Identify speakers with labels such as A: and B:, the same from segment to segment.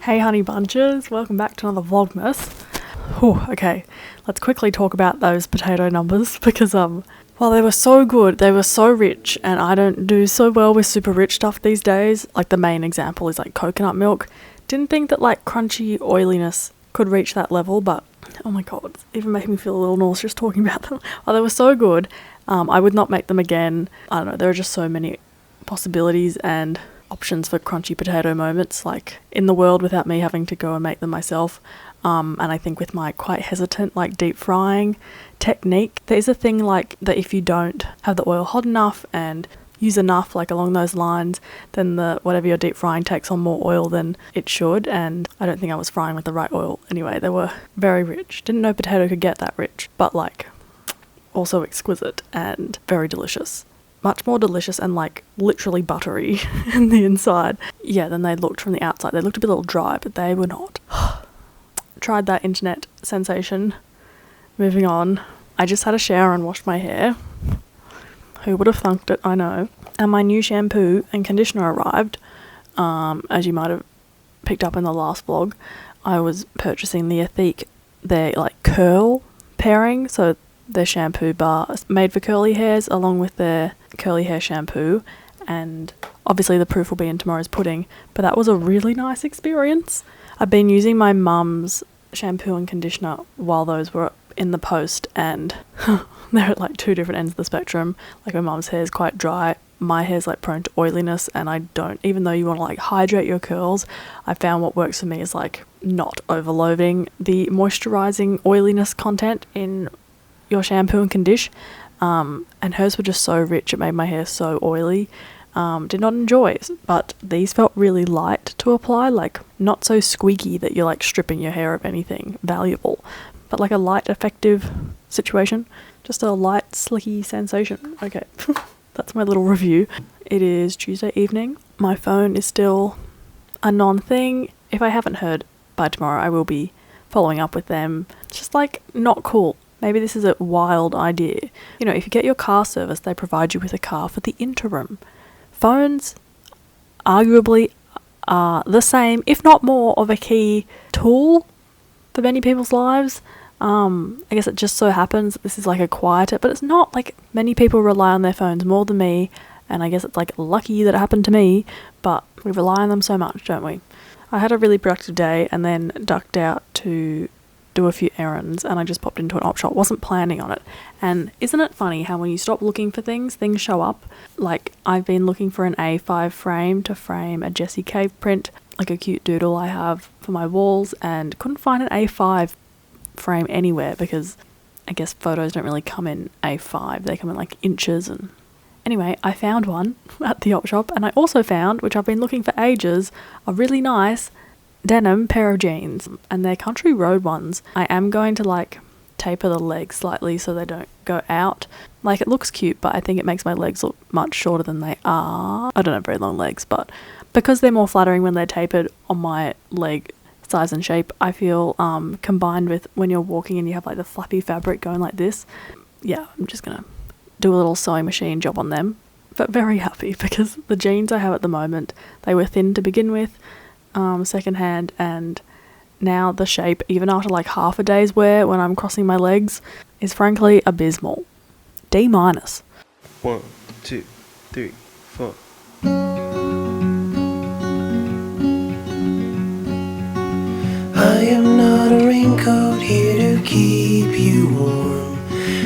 A: Hey honey bunches, welcome back to another Vlogmas. Okay, let's quickly talk about those potato numbers because while they were so good, they were so rich, and I don't do so well with super rich stuff these days. Like the main example is like coconut milk. Didn't think that like crunchy oiliness could reach that level, but oh my god, it's even making me feel a little nauseous talking about them. While they were so good, I would not make them again. I don't know, there are just so many possibilities and options for crunchy potato moments like in the world without me having to go and make them myself. And I think with my quite hesitant like deep frying technique, there is a thing like that if you don't have the oil hot enough and use enough like along those lines, then the whatever you're deep frying takes on more oil than it should, and I don't think I was frying with the right oil. Anyway, they were very rich. Didn't know potato could get that rich, but like also exquisite and very delicious. Much more delicious and like literally buttery in the inside. Yeah, than they looked from the outside. They looked a bit little dry, but they were not. Tried that internet sensation. Moving on. I just had a shower and washed my hair. Who would have thunked it, I know. And my new shampoo and conditioner arrived. As you might have picked up in the last vlog, I was purchasing the Ethique, their like curl pairing, so their shampoo bar made for curly hairs along with their curly hair shampoo, and obviously the proof will be in tomorrow's pudding, but that was a really nice experience. I've been using my mum's shampoo and conditioner while those were in the post, and they're at like two different ends of the spectrum. Like my mum's hair is quite dry, my hair's like prone to oiliness, and I don't, even though you want to like hydrate your curls, I found what works for me is like not overloading the moisturizing oiliness content in your shampoo and condish, and hers were just so rich, it made my hair so oily. Did not enjoy it, but these felt really light to apply, like not so squeaky that you're like stripping your hair of anything valuable, but like a light effective situation, just a light slicky sensation. Okay, that's my little review. It is Tuesday evening. My phone is still a non-thing. If I haven't heard by tomorrow, I will be following up with them. It's just like not cool. Maybe this is a wild idea. You know, if you get your car service, they provide you with a car for the interim. Phones arguably are the same, if not more, of a key tool for many people's lives. I guess it just so happens that this is like a quieter, but it's not. Like many people rely on their phones more than me, and I guess it's like lucky that it happened to me, but we rely on them so much, don't we? I had a really productive day and then ducked out to do a few errands, and I just popped into an op shop. Wasn't planning on it, and isn't it funny how when you stop looking for things, things show up? Like I've been looking for an A5 frame to frame a Jessie Cave print, like a cute doodle I have for my walls, and couldn't find an A5 frame anywhere because I guess photos don't really come in A5, they come in like inches. And anyway, I found one at the op shop, and I also found, which I've been looking for ages, a really nice denim pair of jeans, and they're country road ones. I am going to like taper the legs slightly so they don't go out. Like it looks cute, but I think it makes my legs look much shorter than they are. I don't have very long legs, but because they're more flattering when they're tapered on my leg size and shape, I feel combined with when you're walking and you have like the flappy fabric going like this, yeah, I'm just gonna do a little sewing machine job on them. But very happy because the jeans I have at the moment, they were thin to begin with, secondhand, and now the shape, even after like half a day's wear when I'm crossing my legs, is frankly abysmal. D-. 1,
B: 2, 3, 4. I am not a raincoat here to keep you warm,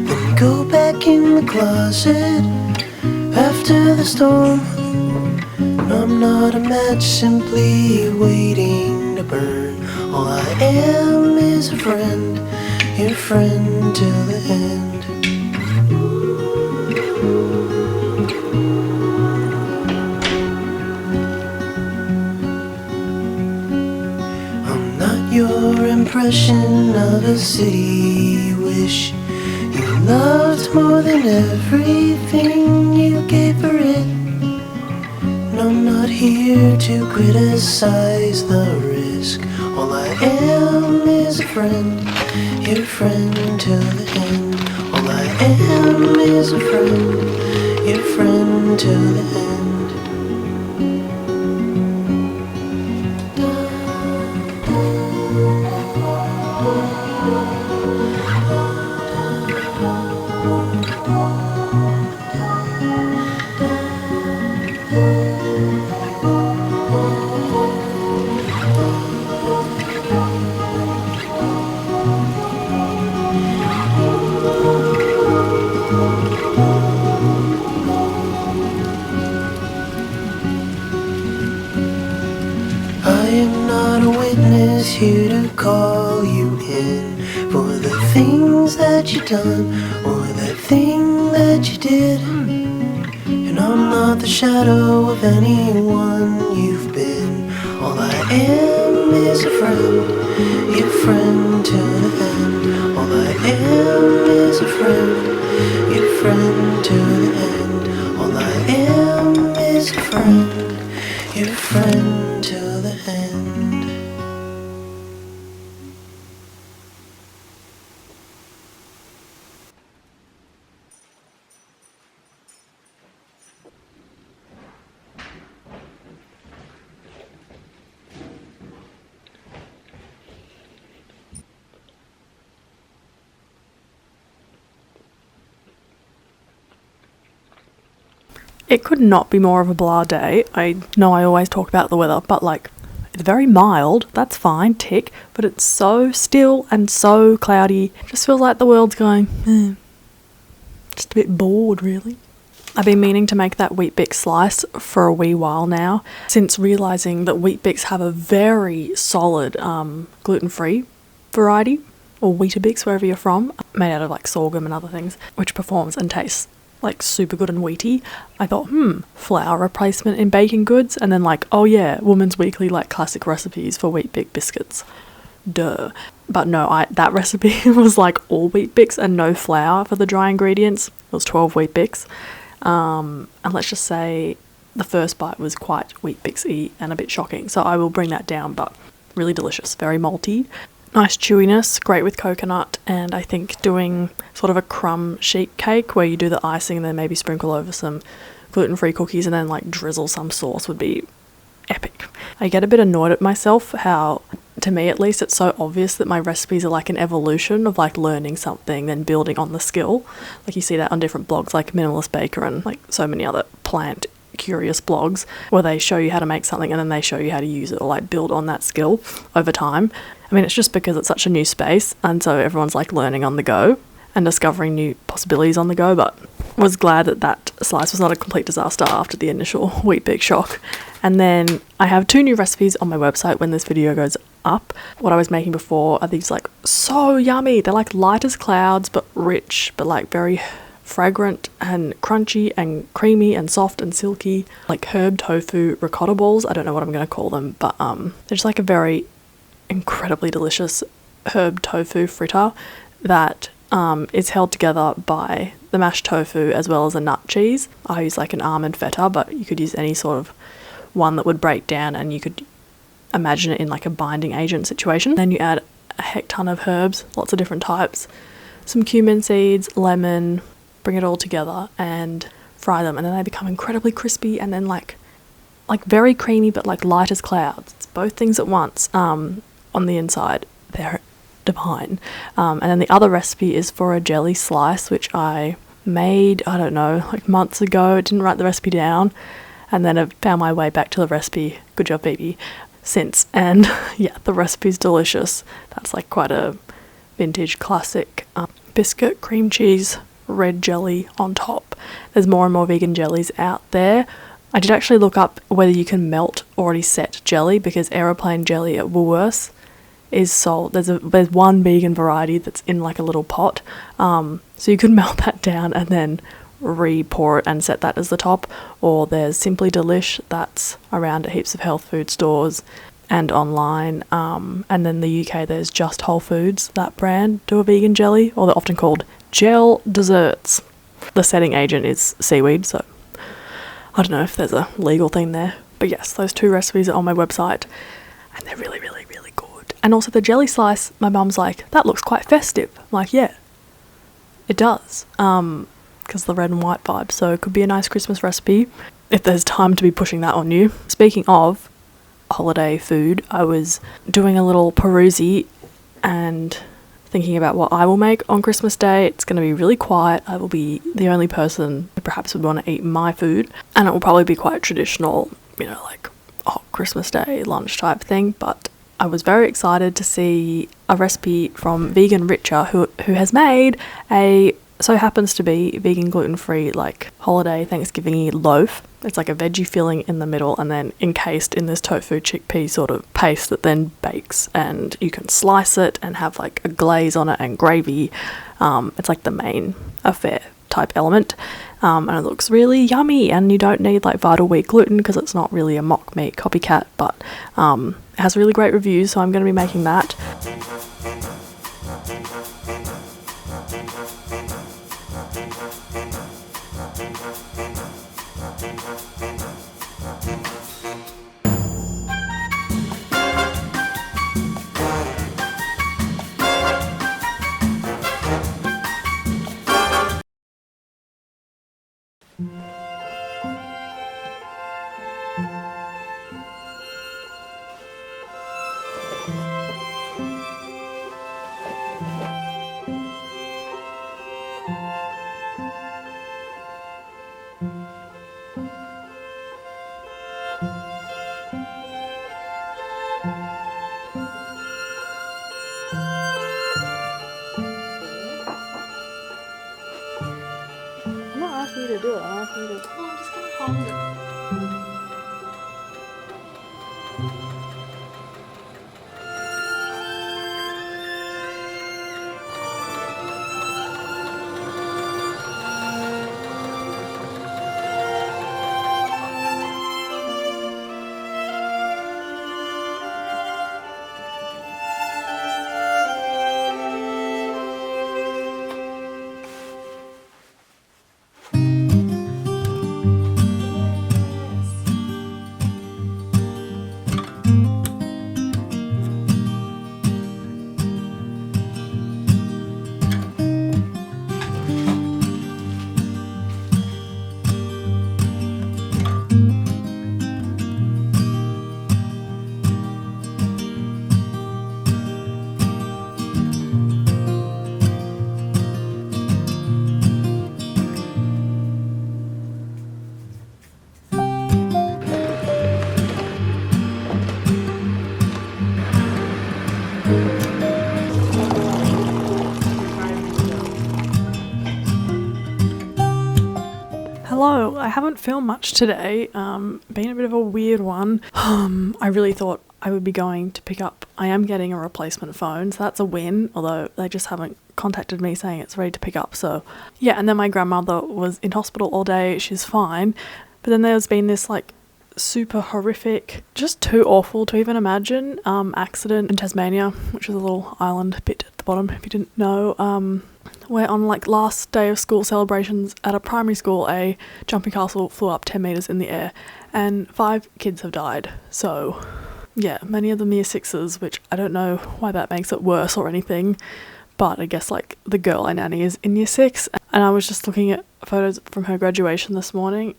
B: then go back in the closet after the storm. I'm not a match simply waiting to burn. All I am is a friend, your friend till the end. I'm not your impression of a city you wish you loved more than everything you gave for it. I'm not here to criticize the risk. All I am is a friend, your friend till the end. All I am is a friend, your friend till the end. am not a witness here to call you in for the things that you done or that thing that you did. And I'm not the shadow of anyone you've been. All I am is a friend, your friend to the end. All I am is a friend, your friend to the end. All I am is a friend, your friend to the end.
A: It could not be more of a blah day. I know I always talk about the weather, but like, it's very mild, that's fine, tick, but it's so still and so cloudy. It just feels like the world's going, just a bit bored, really. I've been meaning to make that Weet-Bix slice for a wee while now, since realising that Weet-Bix have a very solid gluten-free variety, or Weetabix, wherever you're from, made out of like sorghum and other things, which performs and tastes like super good and wheaty. I thought, flour replacement in baking goods, and then like, oh yeah, Woman's Weekly like classic recipes for Weet-Bix biscuits. Duh. But no, that recipe was like all Weet-Bix and no flour for the dry ingredients. It was 12 Weet-Bix. And let's just say the first bite was quite Weet-Bix-y and a bit shocking, so I will bring that down, but really delicious, very malty. Nice chewiness, great with coconut, and I think doing sort of a crumb sheet cake where you do the icing and then maybe sprinkle over some gluten-free cookies and then like drizzle some sauce would be epic. I get a bit annoyed at myself how, to me at least, it's so obvious that my recipes are like an evolution of like learning something then building on the skill. Like you see that on different blogs like Minimalist Baker and like so many other plant curious blogs where they show you how to make something and then they show you how to use it or like build on that skill over time. I mean, it's just because it's such a new space and so everyone's like learning on the go and discovering new possibilities on the go, but was glad that that slice was not a complete disaster after the initial Weet-Bix shock. And then I have 2 new recipes on my website when this video goes up. What I was making before are these like so yummy. They're like light as clouds but rich, but like very fragrant and crunchy and creamy and soft and silky, like herb tofu ricotta balls. I don't know what I'm going to call them, but they're just like a very incredibly delicious herb tofu fritter that is held together by the mashed tofu as well as a nut cheese. I use like an almond feta, but you could use any sort of one that would break down and you could imagine it in like a binding agent situation. Then you add a heck ton of herbs, lots of different types, some cumin seeds, lemon, bring it all together and fry them, and then they become incredibly crispy and then like very creamy but like light as clouds. It's both things at once. On the inside they're divine. And then the other recipe is for a jelly slice which I made, I don't know, like months ago. I didn't write the recipe down and then I've found my way back to the recipe, good job baby, since. And yeah, the recipe's delicious. That's like quite a vintage classic biscuit, cream cheese, red jelly on top. There's more and more vegan jellies out there. I did actually look up whether you can melt already set jelly, because aeroplane jelly at Woolworths is sold. There's one vegan variety that's in like a little pot, so you could melt that down and then re-pour it and set that as the top. Or there's Simply Delish, that's around at heaps of health food stores and online, and then the UK there's Just Whole Foods, that brand, do a vegan jelly, or they're often called gel desserts. The setting agent is seaweed, so I don't know if there's a legal thing there, but yes, those 2 recipes are on my website and they're really, really, really good. And also the jelly slice, my mum's like, that looks quite festive. I'm like, yeah, it does, because the red and white vibe, so it could be a nice Christmas recipe if there's time to be pushing that on you. Speaking of holiday food, I was doing a little perusey and thinking about what I will make on Christmas Day. It's going to be really quiet. I will be the only person who perhaps would want to eat my food, and it will probably be quite traditional, you know, like Christmas Day lunch type thing. But I was very excited to see a recipe from Vegan Richer who has made a so happens to be vegan, gluten-free, like holiday Thanksgiving loaf. It's like a veggie filling in the middle and then encased in this tofu chickpea sort of paste that then bakes, and you can slice it and have like a glaze on it and gravy. It's like the main affair type element, and it looks really yummy, and you don't need like Vital Wheat gluten because it's not really a mock meat copycat, but it has really great reviews, so I'm going to be making that. I'm not asking you to do it, I'm asking you to...
C: Well, I'm just gonna hold it.
A: Hello, I haven't filmed much today, been a bit of a weird one. I really thought I would be going to pick up, I am getting a replacement phone, so that's a win, although they just haven't contacted me saying it's ready to pick up, so yeah. And then my grandmother was in hospital all day, she's fine, but then there's been this like super horrific, just too awful to even imagine, accident in Tasmania, which is a little island bit at the bottom if you didn't know, where on like last day of school celebrations at a primary school, a jumping castle flew up 10 meters in the air and 5 kids have died. So yeah, many of them year 6s, which I don't know why that makes it worse or anything, but I guess like the girl I nanny is in year 6, and I was just looking at photos from her graduation this morning.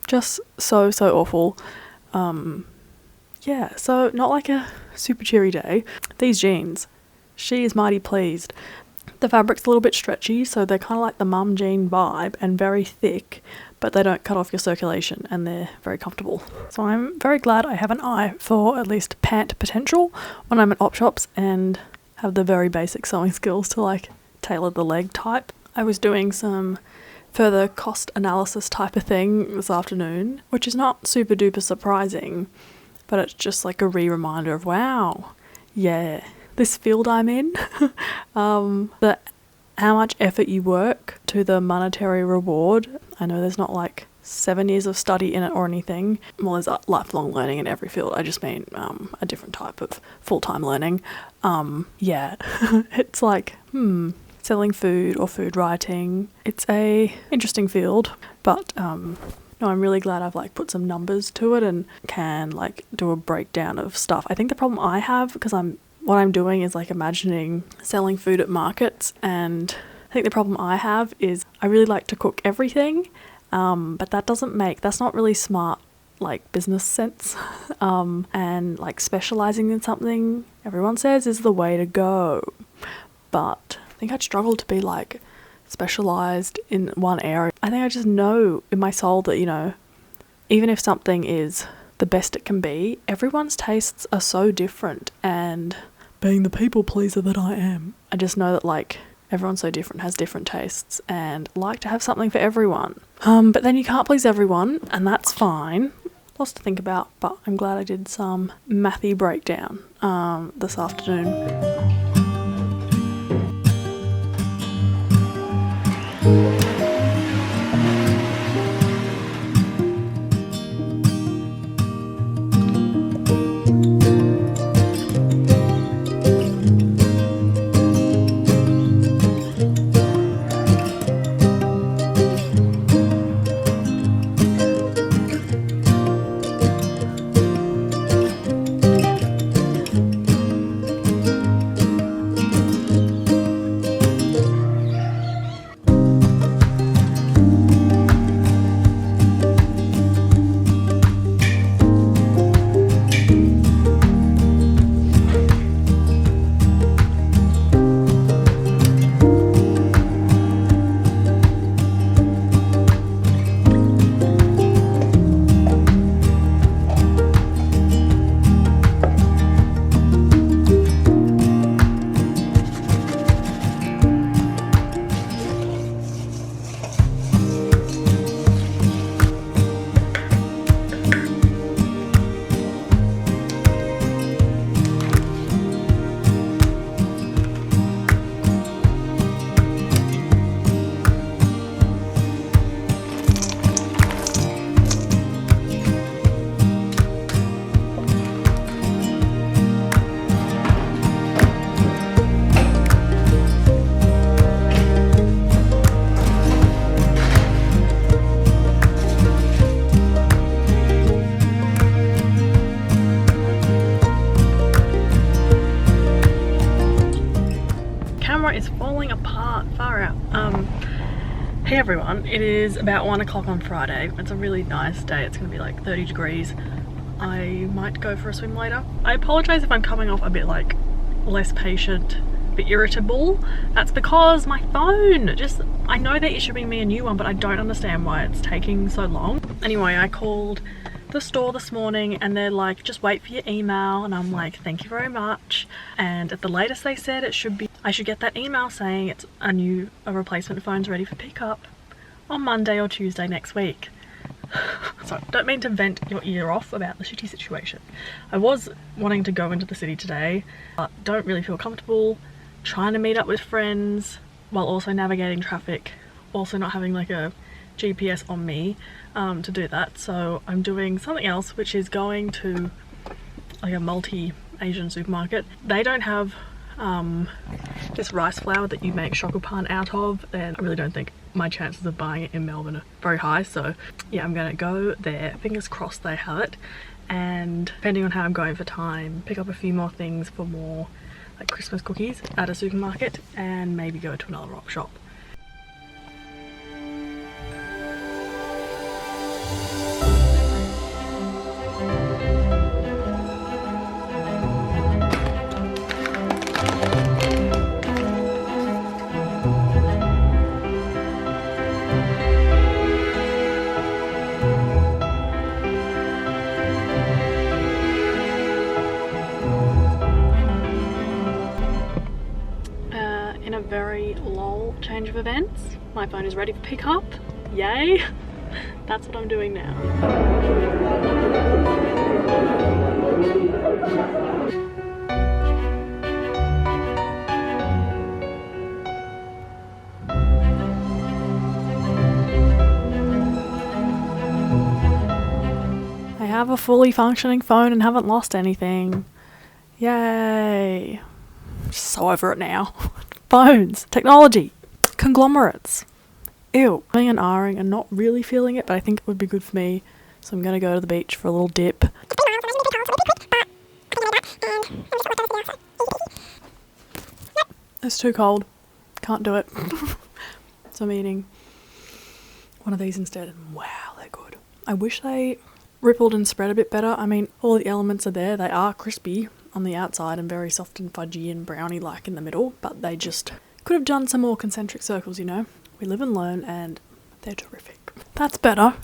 A: Just so awful. Yeah, so not like a super cheery day. These jeans, she is mighty pleased. The fabric's a little bit stretchy, so they're kind of like the mum jean vibe and very thick, but they don't cut off your circulation and they're very comfortable. So I'm very glad I have an eye for at least pant potential when I'm at op shops and have the very basic sewing skills to like tailor the leg type. I was doing some further cost analysis type of thing this afternoon, which is not super duper surprising, but it's just like a reminder of, wow, yeah, this field I'm in, how much effort you work to the monetary reward. I know there's not like 7 years of study in it or anything. Well, there's lifelong learning in every field. I just mean a different type of full-time learning. Yeah, it's like, selling food or food writing. It's a interesting field, but no, I'm really glad I've like put some numbers to it and can like do a breakdown of stuff. I think the problem I have, because what I'm doing is like imagining selling food at markets, and I think the problem I have is I really like to cook everything, but that's not really smart like business sense, and like specializing in something everyone says is the way to go, but I think I'd struggle to be like specialized in one area. I think I just know in my soul that, you know, even if something is the best it can be, everyone's tastes are so different, and being the people pleaser that I am. I just know that like everyone's so different, has different tastes, and like to have something for everyone. But then you can't please everyone, and that's fine. Lots to think about, but I'm glad I did some mathy breakdown this afternoon. Is falling apart, far out. Hey everyone, it is about 1 o'clock on Friday. It's a really nice day. It's gonna be like 30 degrees. I might go for a swim later. I apologize if I'm coming off a bit like less patient, a bit irritable. That's because my phone I know they're issuing me a new one, but I don't understand why it's taking so long. Anyway, I called the store this morning and they're like, just wait for your email, and I'm like, thank you very much. And at the latest they said I should get that email saying it's a replacement phone's ready for pickup on Monday or Tuesday next week. So don't mean to vent your ear off about the shitty situation. I was wanting to go into the city today, but don't really feel comfortable trying to meet up with friends while also navigating traffic, also not having like a GPS on me to do that. So I'm doing something else, which is going to like a multi-Asian supermarket. They don't have this rice flour that you make shokupan out of, and I really don't think my chances of buying it in Melbourne are very high. So yeah, I'm gonna go there, fingers crossed they have it, and depending on how I'm going for time, pick up a few more things for more like Christmas cookies at a supermarket, and maybe go to another rock shop. In a very lol change of events, my phone is ready for pickup. Yay! That's what I'm doing now. I have a fully functioning phone and haven't lost anything. Yay! So over it now. Phones, technology, conglomerates. Ew. I'm and ahhing and not really feeling it, but I think it would be good for me. So I'm gonna go to the beach for a little dip. It's too cold. Can't do it. So I'm eating one of these instead, and wow, they're good. I wish they rippled and spread a bit better. I mean, all the elements are there. They are crispy on the outside and very soft and fudgy and browny like in the middle, but they just could have done some more concentric circles, you know. We live and learn, and they're terrific. That's better.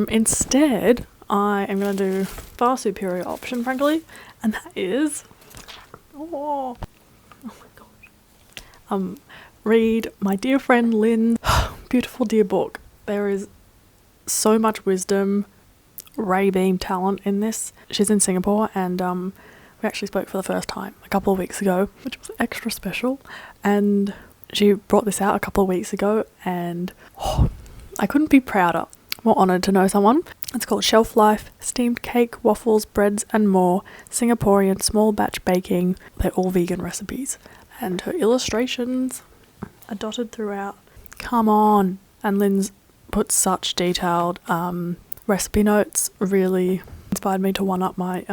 A: Instead, I am going to do far superior option, frankly, and that is read my dear friend Lynn's beautiful dear book. There is so much wisdom, ray beam talent in this. She's in Singapore, and we actually spoke for the first time a couple of weeks ago, which was extra special. And she brought this out a couple of weeks ago, and I couldn't be prouder. More honoured to know someone. It's called Shelf Life, Steamed Cake, Waffles, Breads and More, Singaporean Small Batch Baking. They're all vegan recipes. And her illustrations are dotted throughout. Come on. And Lynn's put such detailed recipe notes. Really inspired me to one up my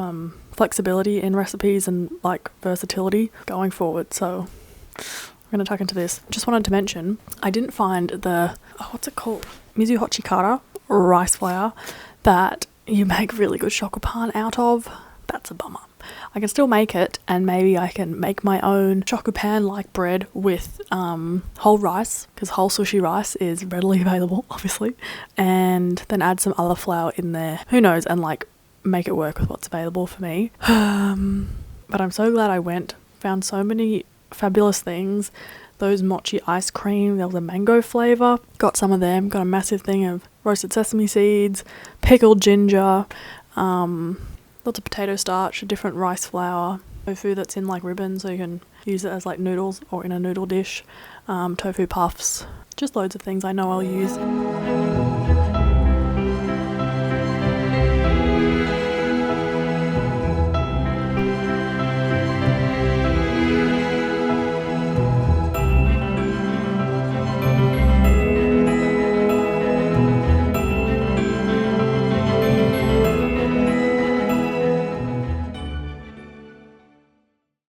A: flexibility in recipes and like versatility going forward. So I'm going to tuck into this. Just wanted to mention, I didn't find the, what's it called? Mizu Hochikara rice flour that you make really good shokupan out of. That's a bummer. I can still make it, and maybe I can make my own shokupan like bread with whole rice, because whole sushi rice is readily available, obviously, and then add some other flour in there. Who knows, and like make it work with what's available for me. But I'm so glad I went. Found so many fabulous things. Those mochi ice cream, there was a mango flavour. Got some of them. Got a massive thing of roasted sesame seeds, pickled ginger, lots of potato starch, a different rice flour, tofu that's in like ribbons so you can use it as like noodles or in a noodle dish, tofu puffs, just loads of things I know I'll use.